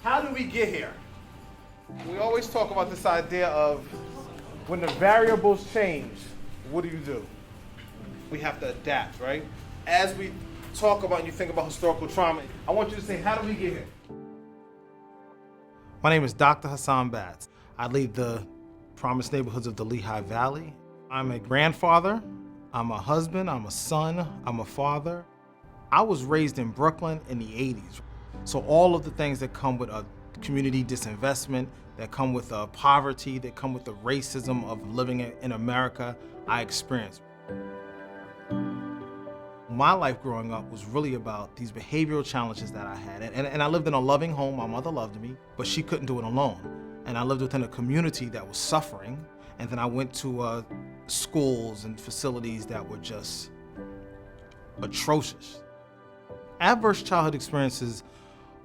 How do we get here? We always talk about this idea of when the variables change, what do? We have to adapt, right? As we talk about and you think about historical trauma, I want you to say, how do we get here? My name is Dr. Hasshan Batts. I lead the Promised Neighborhoods of the Lehigh Valley. I'm a grandfather, I'm a husband, I'm a son, I'm a father. I was raised in Brooklyn in the 80s. So all of the things that come with a community disinvestment, that come with poverty, that come with the racism of living in America, I experienced. My life growing up was really about these behavioral challenges that I had. And I lived in a loving home. My mother loved me, but she couldn't do it alone. And I lived within a community that was suffering. And then I went to schools and facilities that were just atrocious. Adverse childhood experiences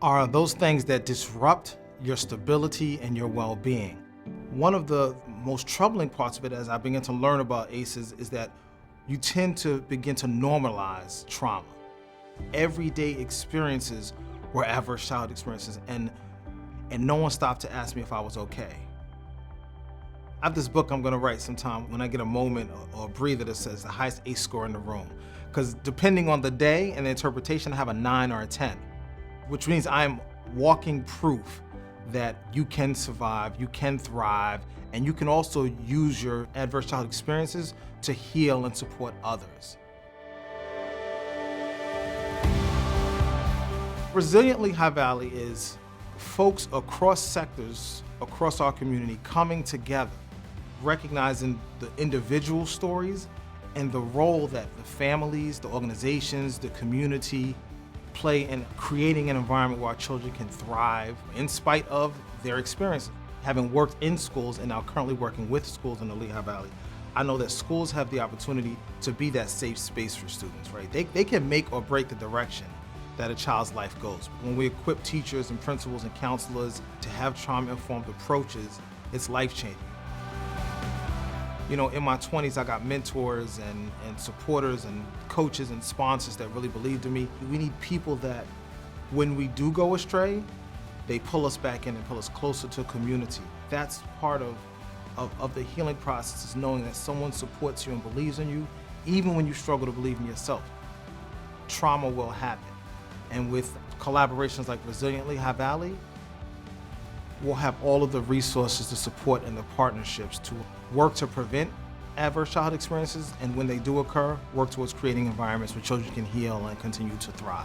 are those things that disrupt your stability and your well-being. One of the most troubling parts of it as I begin to learn about ACEs is that you tend to begin to normalize trauma. Everyday experiences were adverse childhood experiences, and no one stopped to ask me if I was okay. I have this book I'm gonna write sometime when I get a moment or a breather that says the highest ACE score in the room. Because depending on the day and the interpretation, I have a 9 or a 10, which means I'm walking proof that you can survive, you can thrive, and you can also use your adverse childhood experiences to heal and support others. Resilient Lehigh Valley is folks across sectors, across our community coming together, recognizing the individual stories and the role that the families, the organizations, the community play in creating an environment where our children can thrive in spite of their experiences. Having worked in schools and now currently working with schools in the Lehigh Valley, I know that schools have the opportunity to be that safe space for students, right? They can make or break the direction that a child's life goes. When we equip teachers and principals and counselors to have trauma-informed approaches, it's life-changing. You know, in my 20s, I got mentors and supporters and coaches and sponsors that really believed in me. We need people that, when we do go astray, they pull us back in and pull us closer to community. That's part of the healing process, is knowing that someone supports you and believes in you, even when you struggle to believe in yourself. Trauma will happen. And with collaborations like Resilient Lehigh Valley, we'll have all of the resources, the support, and the partnerships to work to prevent adverse childhood experiences, and when they do occur, work towards creating environments where children can heal and continue to thrive.